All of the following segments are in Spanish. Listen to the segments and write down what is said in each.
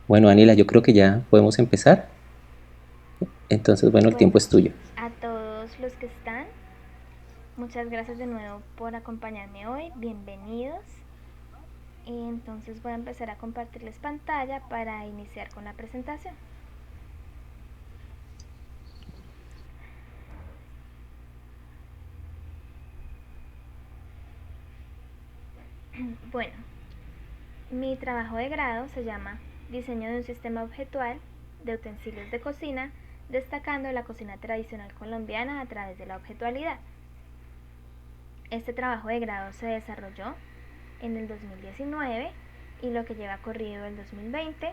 Bueno, Anila, yo creo que ya podemos empezar. Entonces, bueno, el tiempo Bueno, es tuyo. a todos los que están, muchas gracias de nuevo por acompañarme hoy, bienvenidos. Y entonces voy a empezar a compartirles pantalla para iniciar con la presentación. Bueno, mi trabajo de grado se llama Diseño de un sistema objetual de utensilios de cocina, destacando la cocina tradicional colombiana a través de la objetualidad. Este trabajo de grado se desarrolló en el 2019 y lo que lleva corrido el 2020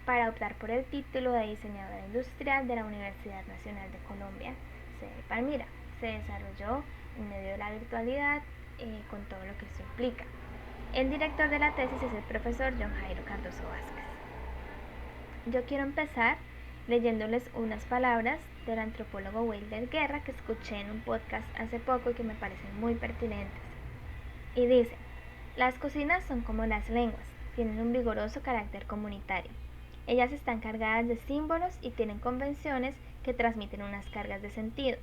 para optar por el título de diseñadora industrial de la Universidad Nacional de Colombia, sede Palmira. Se desarrolló en medio de la virtualidad con todo lo que esto implica. El director de la tesis es el profesor John Jairo Cardoso Vázquez. Yo quiero empezar leyéndoles unas palabras del antropólogo Wilder Guerra que escuché en un podcast hace poco y que me parecen muy pertinentes. Y dice, las cocinas son como las lenguas, tienen un vigoroso carácter comunitario. Ellas están cargadas de símbolos y tienen convenciones que transmiten unas cargas de sentido.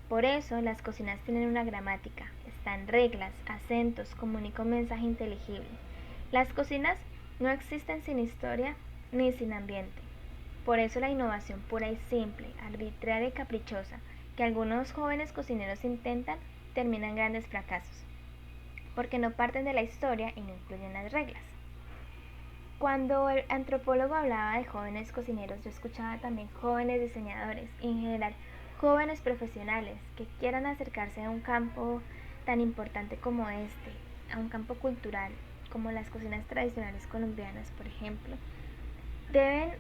Por eso las cocinas tienen una gramática, están reglas, acentos, comunican un mensaje inteligible. Las cocinas no existen sin historia ni sin ambiente. Por eso la innovación pura y simple, arbitraria y caprichosa que algunos jóvenes cocineros intentan termina en grandes fracasos, porque no parten de la historia y no incluyen las reglas. Cuando el antropólogo hablaba de jóvenes cocineros, yo escuchaba también jóvenes diseñadores y en general jóvenes profesionales que quieran acercarse a un campo tan importante como este, a un campo cultural como las cocinas tradicionales colombianas, por ejemplo, deben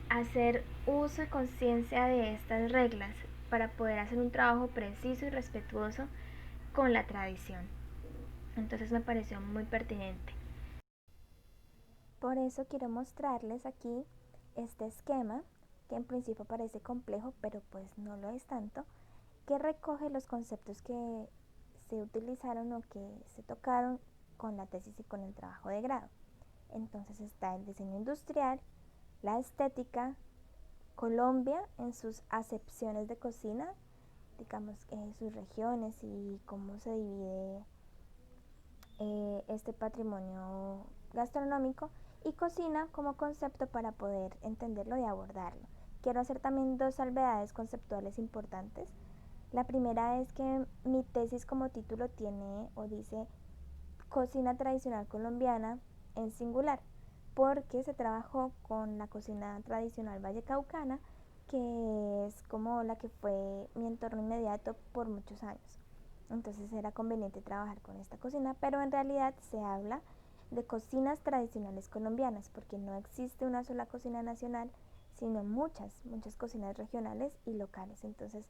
hacer uso y conciencia de estas reglas para poder hacer un trabajo preciso y respetuoso con la tradición. Entonces me pareció muy pertinente. Por eso quiero mostrarles aquí este esquema, que en principio parece complejo, pero pues no lo es tanto, que recoge los conceptos que se utilizaron o que se tocaron con la tesis y con el trabajo de grado. Entonces está el diseño industrial, la estética, Colombia en sus acepciones de cocina, digamos sus regiones y cómo se divide este patrimonio gastronómico, y cocina como concepto para poder entenderlo y abordarlo. Quiero hacer también dos salvedades conceptuales importantes. La primera es que mi tesis como título tiene o dice cocina tradicional colombiana en singular, porque se trabajó con la cocina tradicional vallecaucana, que es como la que fue mi entorno inmediato por muchos años. Entonces era conveniente trabajar con esta cocina, pero en realidad se habla de cocinas tradicionales colombianas, porque no existe una sola cocina nacional, sino muchas cocinas regionales y locales. Entonces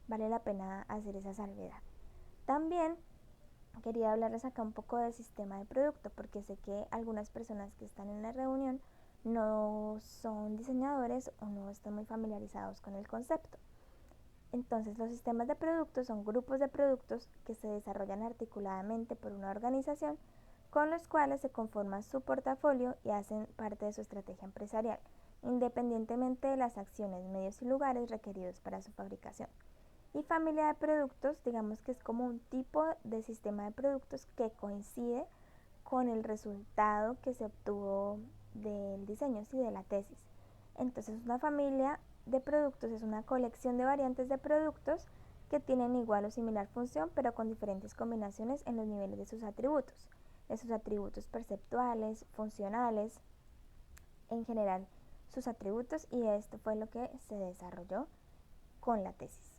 vale la pena hacer esa salvedad. También quería hablarles acá un poco del sistema de producto, porque sé que algunas personas que están en la reunión no son diseñadores o no están muy familiarizados con el concepto. Entonces, los sistemas de productos son grupos de productos que se desarrollan articuladamente por una organización con los cuales se conforma su portafolio y hacen parte de su estrategia empresarial, independientemente de las acciones, medios y lugares requeridos para su fabricación. Y familia de productos, digamos que es como un tipo de sistema de productos que coincide con el resultado que se obtuvo del diseño, sí, de la tesis. Entonces una familia de productos es una colección de variantes de productos que tienen igual o similar función, pero con diferentes combinaciones en los niveles de sus atributos perceptuales, funcionales, en general sus atributos, y esto fue lo que se desarrolló con la tesis.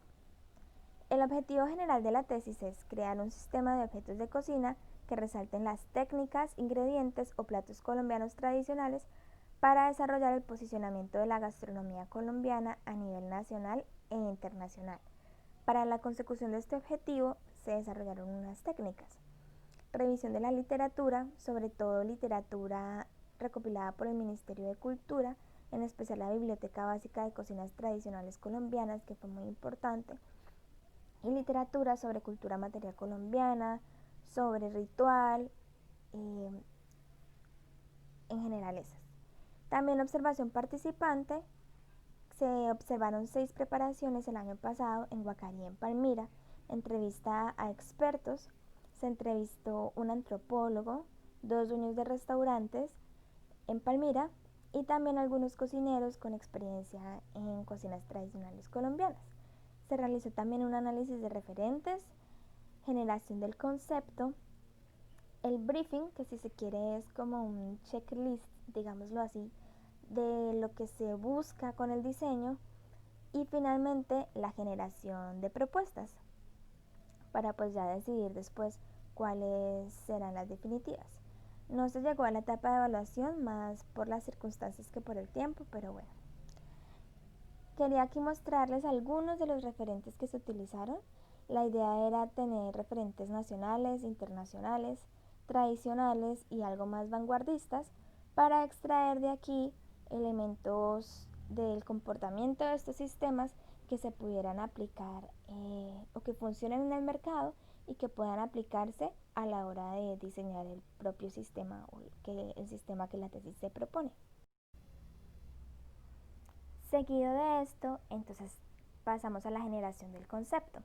El objetivo general de la tesis es crear un sistema de objetos de cocina que resalten las técnicas, ingredientes o platos colombianos tradicionales para desarrollar el posicionamiento de la gastronomía colombiana a nivel nacional e internacional. Para la consecución de este objetivo se desarrollaron unas técnicas: revisión de la literatura, sobre todo literatura recopilada por el Ministerio de Cultura, en especial la Biblioteca Básica de Cocinas Tradicionales Colombianas, que fue muy importante, y literatura sobre cultura material colombiana, sobre ritual, en general esas. También observación participante. Se observaron 6 preparaciones el año pasado en Guacarí, en Palmira. Entrevista a expertos. Se entrevistó un antropólogo, 2 dueños de restaurantes en Palmira y también algunos cocineros con experiencia en cocinas tradicionales colombianas. Se realizó también un análisis de referentes, generación del concepto, el briefing, que si se quiere es como un checklist, digámoslo así, de lo que se busca con el diseño, y finalmente la generación de propuestas para pues ya decidir después cuáles serán las definitivas. No se llegó a la etapa de evaluación más por las circunstancias que por el tiempo, pero bueno. Quería aquí mostrarles algunos de los referentes que se utilizaron. La idea era tener referentes nacionales, internacionales, tradicionales y algo más vanguardistas para extraer de aquí elementos del comportamiento de estos sistemas que se pudieran aplicar o que funcionen en el mercado y que puedan aplicarse a la hora de diseñar el propio sistema o el sistema que la tesis se propone. Seguido de esto, entonces pasamos a la generación del concepto.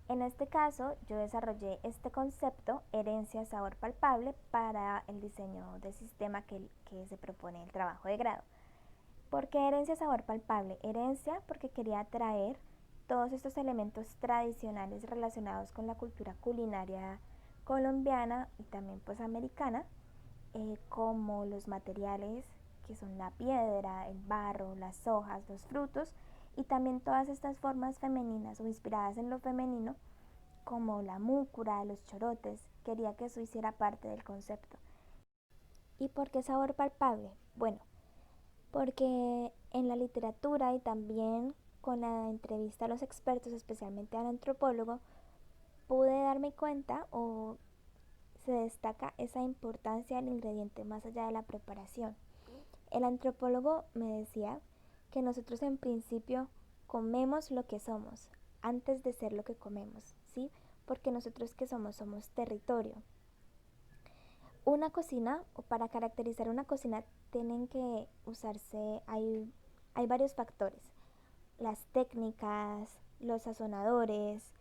En este caso, yo desarrollé este concepto, herencia, sabor palpable, para el diseño del sistema que se propone el trabajo de grado. ¿Por qué herencia, sabor palpable? Herencia porque quería traer todos estos elementos tradicionales relacionados con la cultura culinaria colombiana y también pues americana, como los materiales que son la piedra, el barro, las hojas, los frutos, y también todas estas formas femeninas o inspiradas en lo femenino, como la múcura, los chorotes. Quería que eso hiciera parte del concepto. ¿Y por qué sabor palpable? Bueno, porque en la literatura y también con la entrevista a los expertos, especialmente al antropólogo, pude darme cuenta o se destaca esa importancia del ingrediente más allá de la preparación. El antropólogo me decía que nosotros en principio comemos lo que somos antes de ser lo que comemos, ¿sí? Porque nosotros que somos territorio. Una cocina, o para caracterizar una cocina, tienen que usarse, hay varios factores, las técnicas, los sazonadores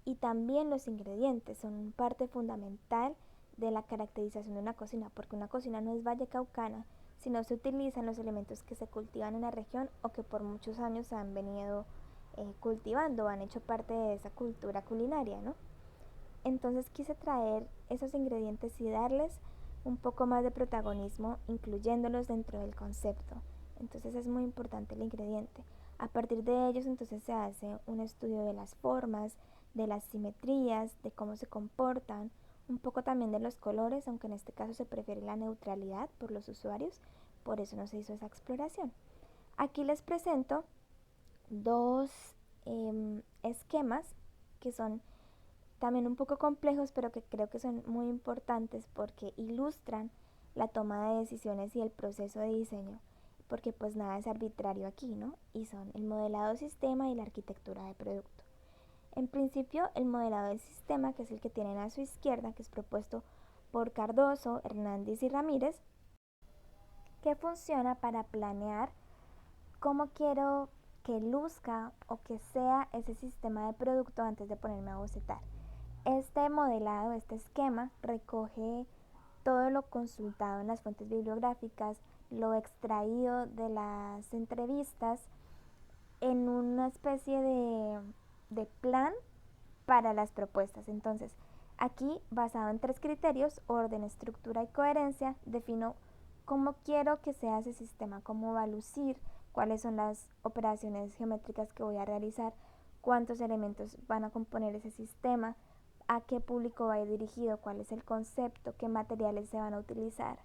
y también los ingredientes son parte fundamental de la caracterización de una cocina, porque una cocina no es vallecaucana, sino se utilizan los elementos que se cultivan en la región o que por muchos años se han venido cultivando, han hecho parte de esa cultura culinaria, ¿no? Entonces quise traer esos ingredientes y darles un poco más de protagonismo, incluyéndolos dentro del concepto. Entonces es muy importante el ingrediente. A partir de ellos entonces se hace un estudio de las formas, de las simetrías, de cómo se comportan, un poco también de los colores, aunque en este caso se prefiere la neutralidad por los usuarios, por eso no se hizo esa exploración. Aquí les presento dos esquemas que son también un poco complejos, pero que creo que son muy importantes porque ilustran la toma de decisiones y el proceso de diseño, porque pues nada es arbitrario aquí, ¿no? Y son el modelado de sistema y la arquitectura de producto. En principio, el modelado del sistema, que es el que tienen a su izquierda, que es propuesto por Cardoso, Hernández y Ramírez, que funciona para planear cómo quiero que luzca o que sea ese sistema de producto antes de ponerme a bocetar. Este modelado, este esquema, recoge todo lo consultado en las fuentes bibliográficas, lo extraído de las entrevistas en una especie de plan para las propuestas. Entonces, aquí, basado en 3 criterios, orden, estructura y coherencia, defino cómo quiero que sea ese sistema, cómo va a lucir, cuáles son las operaciones geométricas que voy a realizar, cuántos elementos van a componer ese sistema, a qué público va a ir dirigido, cuál es el concepto, qué materiales se van a utilizar,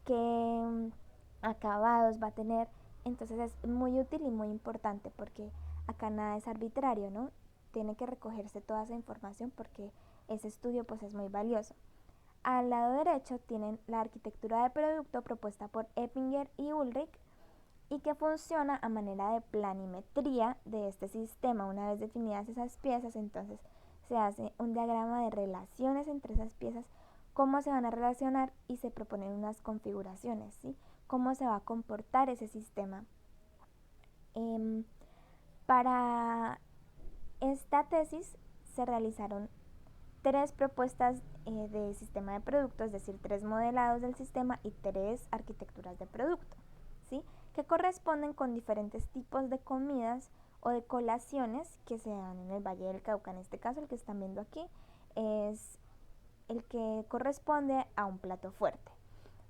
qué acabados va a tener. Entonces es muy útil y muy importante porque acá nada es arbitrario, ¿no? Tiene que recogerse toda esa información porque ese estudio pues es muy valioso. Al lado derecho tienen la arquitectura de producto propuesta por Eppinger y Ulrich y que funciona a manera de planimetría de este sistema. Una vez definidas esas piezas, entonces se hace un diagrama de relaciones entre esas piezas, cómo se van a relacionar y se proponen unas configuraciones, ¿sí? cómo se va a comportar ese sistema. Para esta tesis se realizaron 3 propuestas de sistema de producto, es decir, 3 modelados del sistema y 3 arquitecturas de producto, ¿sí? Que corresponden con diferentes tipos de comidas o de colaciones que se dan en el Valle del Cauca. En este caso, el que están viendo aquí es el que corresponde a un plato fuerte.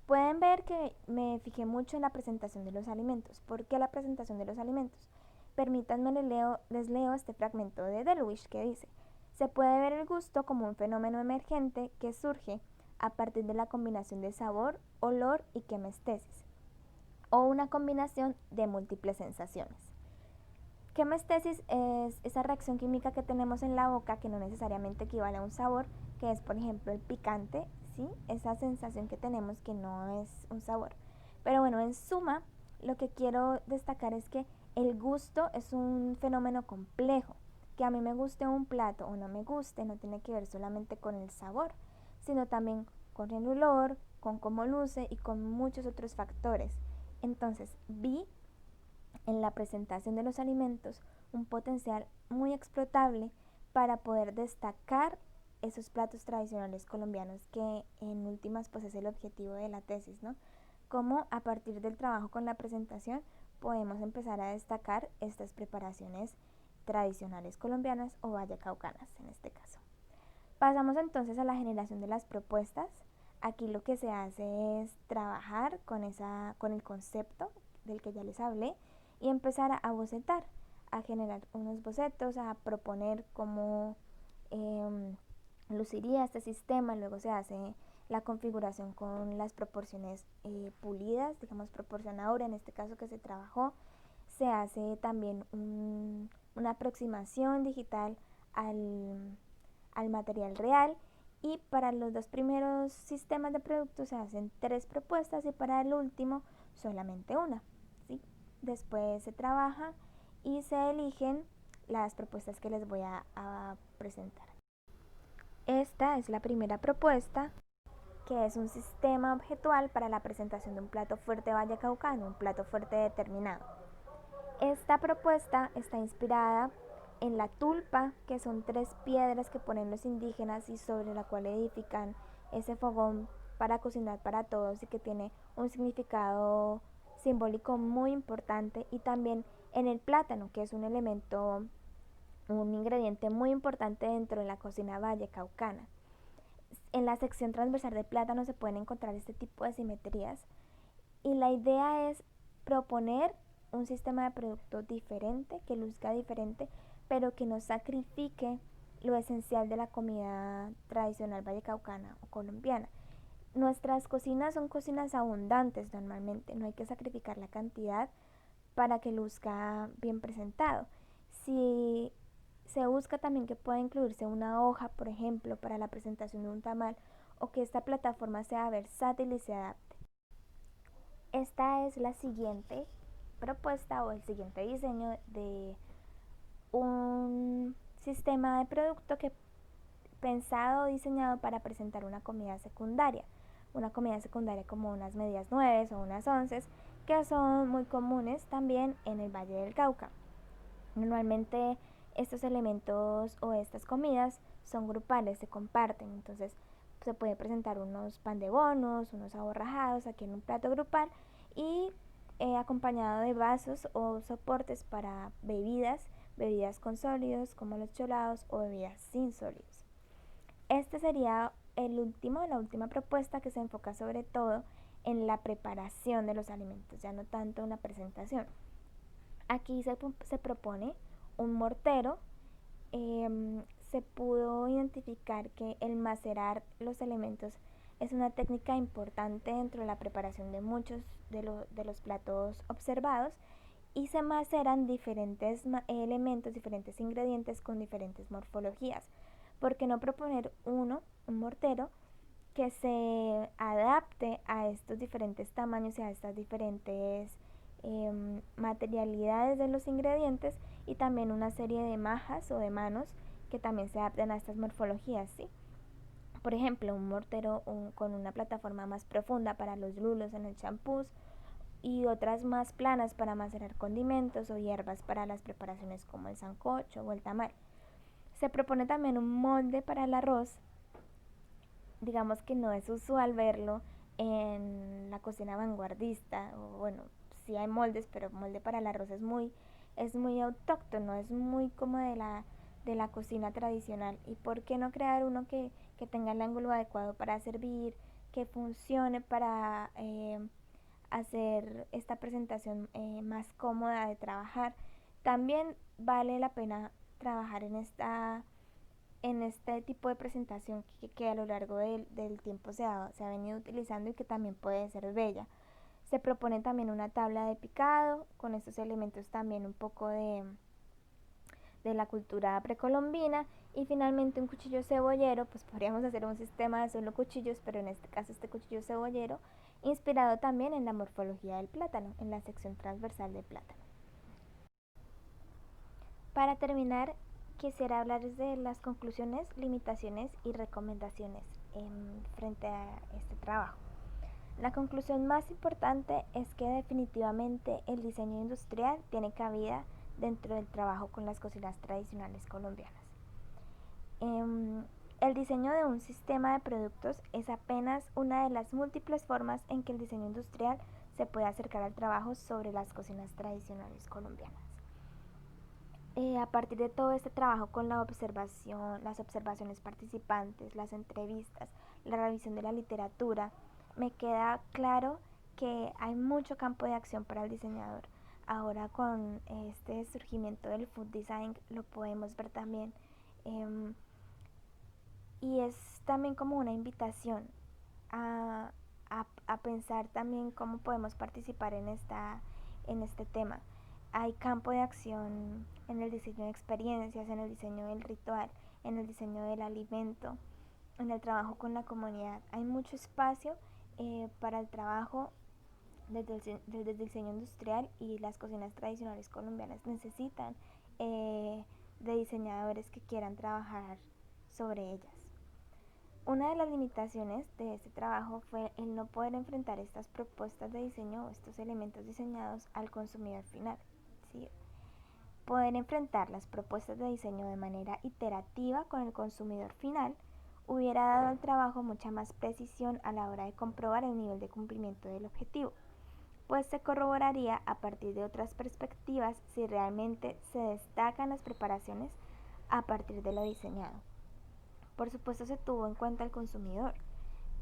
Pueden ver que me fijé mucho en la presentación de los alimentos. ¿Por qué la presentación de los alimentos? Permítanme les leo este fragmento de Delwish que dice: se puede ver el gusto como un fenómeno emergente que surge a partir de la combinación de sabor, olor y quemestesis, o una combinación de múltiples sensaciones. Quemestesis es esa reacción química que tenemos en la boca que no necesariamente equivale a un sabor, que es por ejemplo el picante, ¿sí? Esa sensación que tenemos que no es un sabor. Pero bueno, en suma, lo que quiero destacar es que el gusto es un fenómeno complejo. Que a mí me guste un plato o no me guste no tiene que ver solamente con el sabor, sino también con el olor, con cómo luce y con muchos otros factores. Entonces, vi en la presentación de los alimentos un potencial muy explotable para poder destacar esos platos tradicionales colombianos que en últimas pues es el objetivo de la tesis, ¿no? Cómo a partir del trabajo con la presentación podemos empezar a destacar estas preparaciones tradicionales colombianas o vallecaucanas en este caso. Pasamos entonces a la generación de las propuestas. Aquí lo que se hace es trabajar con el concepto del que ya les hablé y empezar a bocetar, a generar unos bocetos, a proponer cómo luciría este sistema. Luego se hace la configuración con las proporciones pulidas, digamos proporción áurea en este caso que se trabajó. Se hace también una aproximación digital al material real, y para los 2 primeros sistemas de productos se hacen 3 propuestas y para el último solamente una, ¿sí? Después se trabaja y se eligen las propuestas que les voy a presentar. Esta es la primera propuesta, que es un sistema objetual para la presentación de un plato fuerte vallecaucano, un plato fuerte determinado. Esta propuesta está inspirada en la tulpa, que son 3 piedras que ponen los indígenas y sobre la cual edifican ese fogón para cocinar para todos, y que tiene un significado simbólico muy importante, y también en el plátano, que es un elemento, un ingrediente muy importante dentro de la cocina vallecaucana. En la sección transversal de plátano se pueden encontrar este tipo de simetrías, y la idea es proponer un sistema de producto diferente, que luzca diferente, pero que no sacrifique lo esencial de la comida tradicional vallecaucana o colombiana. Nuestras cocinas son cocinas abundantes normalmente, no hay que sacrificar la cantidad para que luzca bien presentado. Si se busca también que pueda incluirse una hoja, por ejemplo, para la presentación de un tamal, o que esta plataforma sea versátil y se adapte. Esta es la siguiente propuesta o el siguiente diseño de un sistema de producto que pensado o diseñado para presentar una comida secundaria. Una comida secundaria como unas medias nueves o unas onces, que son muy comunes también en el Valle del Cauca. Normalmente estos elementos o estas comidas son grupales, se comparten, entonces se puede presentar unos pan de bonos, unos aborrajados aquí en un plato grupal, y acompañado de vasos o soportes para bebidas con sólidos como los cholados, o bebidas sin sólidos. Este sería la última propuesta, que se enfoca sobre todo en la preparación de los alimentos, ya no tanto en la presentación. Aquí se propone un mortero. Se pudo identificar que el macerar los elementos es una técnica importante dentro de la preparación de muchos de los platos observados, y se maceran diferentes elementos, diferentes ingredientes con diferentes morfologías. ¿Por qué no proponer un mortero que se adapte a estos diferentes tamaños y a estas diferentes materialidades de los ingredientes, y también una serie de majas o de manos que también se adapten a estas morfologías, ¿sí? Por ejemplo, un mortero con una plataforma más profunda para los lulos en el champús, y otras más planas para macerar condimentos o hierbas para las preparaciones como el sancocho o el tamal. Se propone también un molde para el arroz. Digamos que no es usual verlo en la cocina vanguardista, o bueno, sí hay moldes, pero molde para el arroz es muy autóctono, es muy como de la cocina tradicional. ¿Y por qué no crear uno que tenga el ángulo adecuado para servir, que funcione para hacer esta presentación más cómoda de trabajar? También vale la pena trabajar en este tipo de presentación que a lo largo del tiempo se ha venido utilizando y que también puede ser bella. Se propone también una tabla de picado con estos elementos también un poco de la cultura precolombina, y finalmente un cuchillo cebollero. Pues podríamos hacer un sistema de solo cuchillos, pero en este caso este cuchillo cebollero inspirado también en la morfología del plátano, en la sección transversal del plátano. Para terminar, quisiera hablarles de las conclusiones, limitaciones y recomendaciones frente a este trabajo. La conclusión más importante es que definitivamente el diseño industrial tiene cabida dentro del trabajo con las cocinas tradicionales colombianas. El diseño de un sistema de productos es apenas una de las múltiples formas en que el diseño industrial se puede acercar al trabajo sobre las cocinas tradicionales colombianas. A partir de todo este trabajo con la observación, las observaciones participantes, las entrevistas, la revisión de la literatura, me queda claro que hay mucho campo de acción para el diseñador. Ahora con este surgimiento del food design lo podemos ver también, y es también como una invitación a, a pensar también cómo podemos participar en este tema. Hay campo de acción en el diseño de experiencias, en el diseño del ritual, en el diseño del alimento, en el trabajo con la comunidad. Hay mucho espacio para el trabajo desde el diseño industrial, y las cocinas tradicionales colombianas necesitan de diseñadores que quieran trabajar sobre ellas. Una de las limitaciones de este trabajo fue el no poder enfrentar estas propuestas de diseño o estos elementos diseñados al consumidor final. ¿Sí? Poder enfrentar las propuestas de diseño de manera iterativa con el consumidor final hubiera dado al trabajo mucha más precisión a la hora de comprobar el nivel de cumplimiento del objetivo, pues se corroboraría a partir de otras perspectivas si realmente se destacan las preparaciones a partir de lo diseñado. Por supuesto se tuvo en cuenta el consumidor,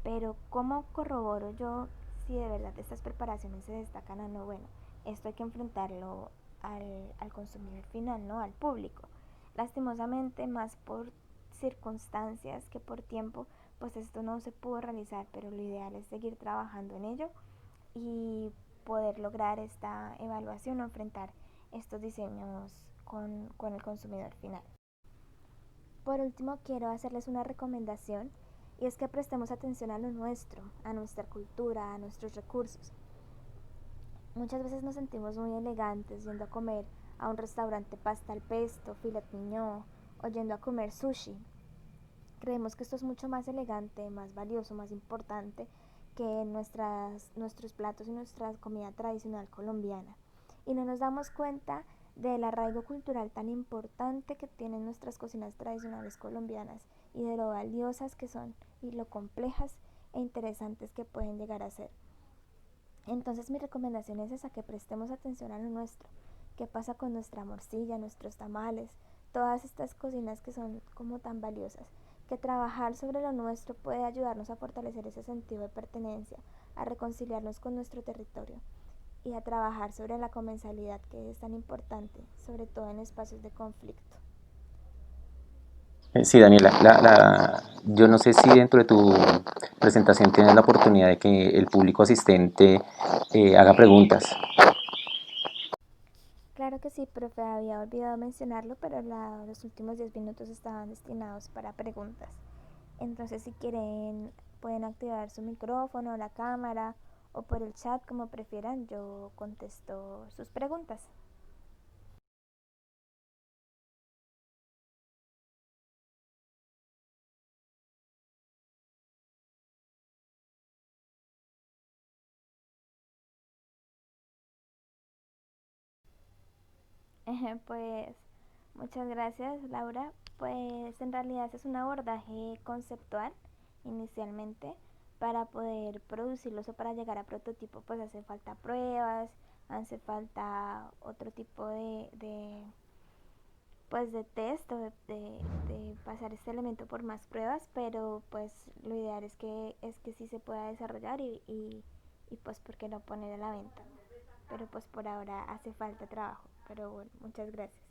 pero ¿cómo corroboro yo si de verdad estas preparaciones se destacan o no? Bueno, esto hay que enfrentarlo al consumidor final, ¿no? Al público. Lastimosamente, más por circunstancias que por tiempo, pues esto no se pudo realizar, pero lo ideal es seguir trabajando en ello y poder lograr esta evaluación o enfrentar estos diseños con el consumidor final. Por último, quiero hacerles una recomendación, y es que prestemos atención a lo nuestro, a nuestra cultura, a nuestros recursos. Muchas veces nos sentimos muy elegantes yendo a comer a un restaurante pasta al pesto, filet mignon, o yendo a comer sushi. Creemos que esto es mucho más elegante, más valioso, más importante que nuestros platos y nuestra comida tradicional colombiana. Y no nos damos cuenta del arraigo cultural tan importante que tienen nuestras cocinas tradicionales colombianas, y de lo valiosas que son y lo complejas e interesantes que pueden llegar a ser. Entonces mi recomendación es esa, que prestemos atención a lo nuestro. ¿Qué pasa con nuestra morcilla, nuestros tamales, todas estas cocinas que son como tan valiosas? Que trabajar sobre lo nuestro puede ayudarnos a fortalecer ese sentido de pertenencia, a reconciliarnos con nuestro territorio y a trabajar sobre la comensalidad, que es tan importante, sobre todo en espacios de conflicto. Sí, Daniela, yo no sé si dentro de tu presentación tienes la oportunidad de que el público asistente haga preguntas. Claro que sí, profe, había olvidado mencionarlo, pero los últimos 10 minutos estaban destinados para preguntas. Entonces, si quieren, pueden activar su micrófono, la cámara, o por el chat, como prefieran, yo contesto sus preguntas. Pues muchas gracias, Laura. Pues en realidad es un abordaje conceptual inicialmente. Para poder producirlos o para llegar a prototipo pues hace falta pruebas, hace falta otro tipo pues de test o de pasar este elemento por más pruebas, pero pues lo ideal es que sí se pueda desarrollar y pues por qué no poner a la venta. Pero pues por ahora hace falta trabajo. Pero bueno, muchas gracias.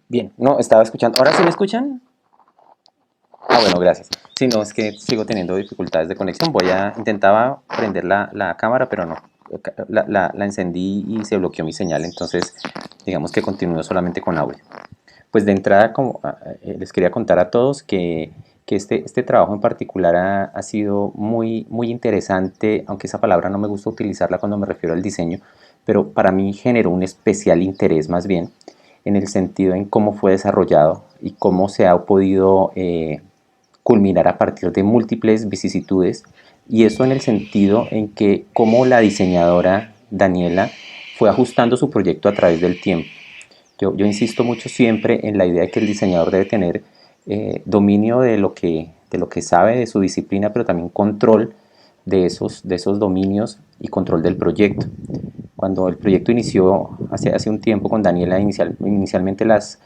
Bien, no, estaba escuchando. ¿Ahora sí me escuchan? Ah, bueno, gracias. Sí, no, es que sigo teniendo dificultades de conexión. Intentaba prender la cámara, pero no. La encendí y se bloqueó mi señal, entonces digamos que continúo solamente con audio. Pues de entrada, les quería contar a todos que este trabajo en particular ha sido muy interesante, aunque esa palabra no me gusta utilizarla cuando me refiero al diseño, pero para mí generó un especial interés más bien en el sentido en cómo fue desarrollado y cómo se ha podido culminar a partir de múltiples vicisitudes, y eso en el sentido en que cómo la diseñadora Daniela fue ajustando su proyecto a través del tiempo. Yo insisto mucho siempre en la idea de que el diseñador debe tener dominio de lo que sabe de su disciplina, pero también control de esos dominios y control del proyecto. Cuando el proyecto inició hace un tiempo con Daniela, inicialmente las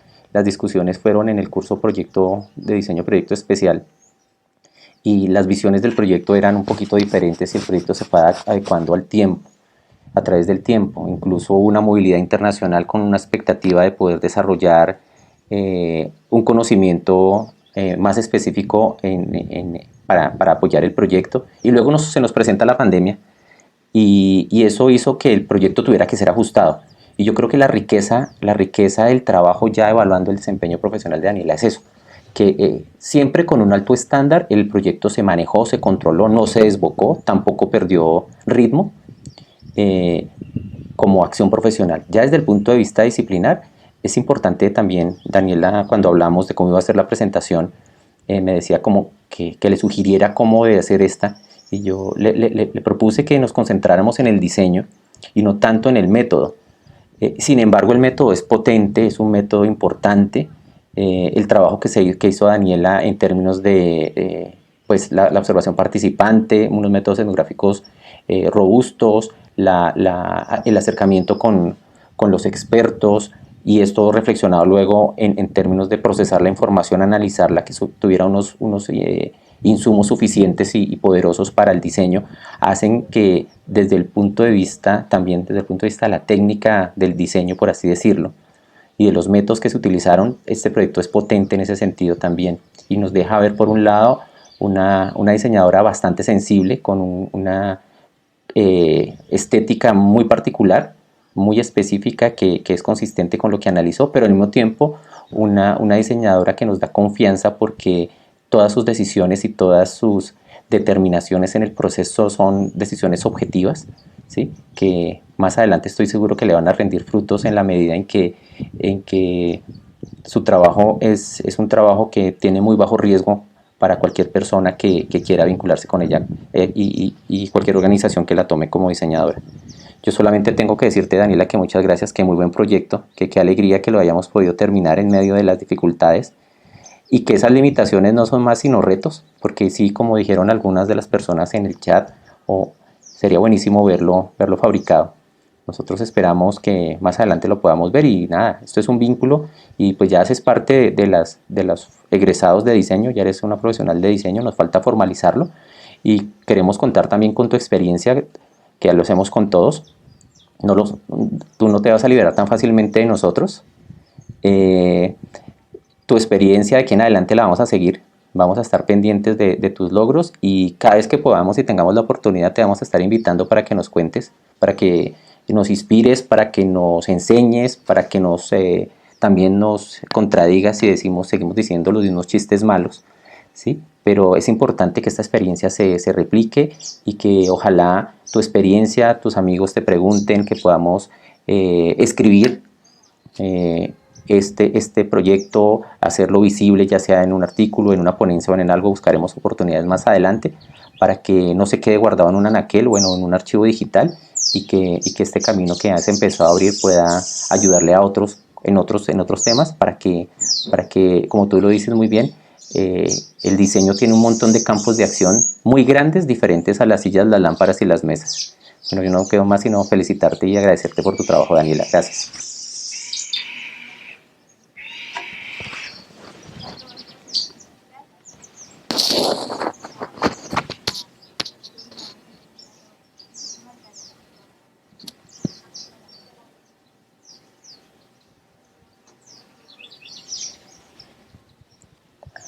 discusiones fueron en el curso proyecto de diseño proyecto especial, y las visiones del proyecto eran un poquito diferentes y el proyecto se fue adecuando al tiempo, a través del tiempo. Incluso una movilidad internacional con una expectativa de poder desarrollar un conocimiento más específico para apoyar el proyecto. Y luego se nos presenta la pandemia y eso hizo que el proyecto tuviera que ser ajustado. Y yo creo que la riqueza del trabajo ya evaluando el desempeño profesional de Daniela es eso, que siempre con un alto estándar el proyecto se manejó, se controló, no se desbocó, tampoco perdió ritmo eh, como acción profesional. Ya desde el punto de vista disciplinar, es importante también, Daniela, cuando hablamos de cómo iba a ser la presentación, me decía como que le sugiriera cómo debe ser esta, y yo le propuse que nos concentráramos en el diseño y no tanto en el método. Sin embargo, el método es potente, es un método importante. El trabajo que hizo Daniela en términos de pues la observación participante, unos métodos etnográficos robustos, el acercamiento con los expertos, y esto reflexionado luego en términos de procesar la información, analizarla, que tuviera unos insumos suficientes y poderosos para el diseño, hacen que desde el punto de vista, también desde el punto de vista de la técnica del diseño, por así decirlo, y de los métodos que se utilizaron, este proyecto es potente en ese sentido también, y nos deja ver por un lado una diseñadora bastante sensible, con una estética muy particular, muy específica, que es consistente con lo que analizó, pero al mismo tiempo una diseñadora que nos da confianza porque todas sus decisiones y todas sus determinaciones en el proceso son decisiones objetivas, ¿sí? Que más adelante estoy seguro que le van a rendir frutos en la medida en que su trabajo es un trabajo que tiene muy bajo riesgo para cualquier persona que quiera vincularse con ella y cualquier organización que la tome como diseñadora. Yo solamente tengo que decirte, Daniela, que muchas gracias, que muy buen proyecto, que qué alegría que lo hayamos podido terminar en medio de las dificultades, y que esas limitaciones no son más sino retos, porque sí, como dijeron algunas de las personas en el chat, sería buenísimo verlo fabricado. Nosotros esperamos que más adelante lo podamos ver, y nada, esto es un vínculo y pues ya haces parte de los egresados de diseño, ya eres una profesional de diseño, nos falta formalizarlo y queremos contar también con tu experiencia, que ya lo hacemos con todos. Tú no te vas a liberar tan fácilmente de nosotros. Tu experiencia de aquí en adelante la vamos a seguir, vamos a estar pendientes de tus logros, y cada vez que podamos y tengamos la oportunidad te vamos a estar invitando para que nos cuentes, para que nos inspires, para que nos enseñes, para que también nos contradigas si seguimos diciendo los mismos chistes malos, ¿sí? Pero es importante que esta experiencia se replique, y que ojalá tu experiencia, tus amigos te pregunten, que podamos escribir este proyecto, hacerlo visible, ya sea en un artículo, en una ponencia o en algo. Buscaremos oportunidades más adelante para que no se quede guardado en un anaquel o en un archivo digital, y que este camino que has empezado a abrir pueda ayudarle a otros en otros temas, para que, como tú lo dices muy bien, el diseño tiene un montón de campos de acción muy grandes, diferentes a las sillas, las lámparas y las mesas. Bueno, yo no quedo más sino felicitarte y agradecerte por tu trabajo, Daniela. Gracias.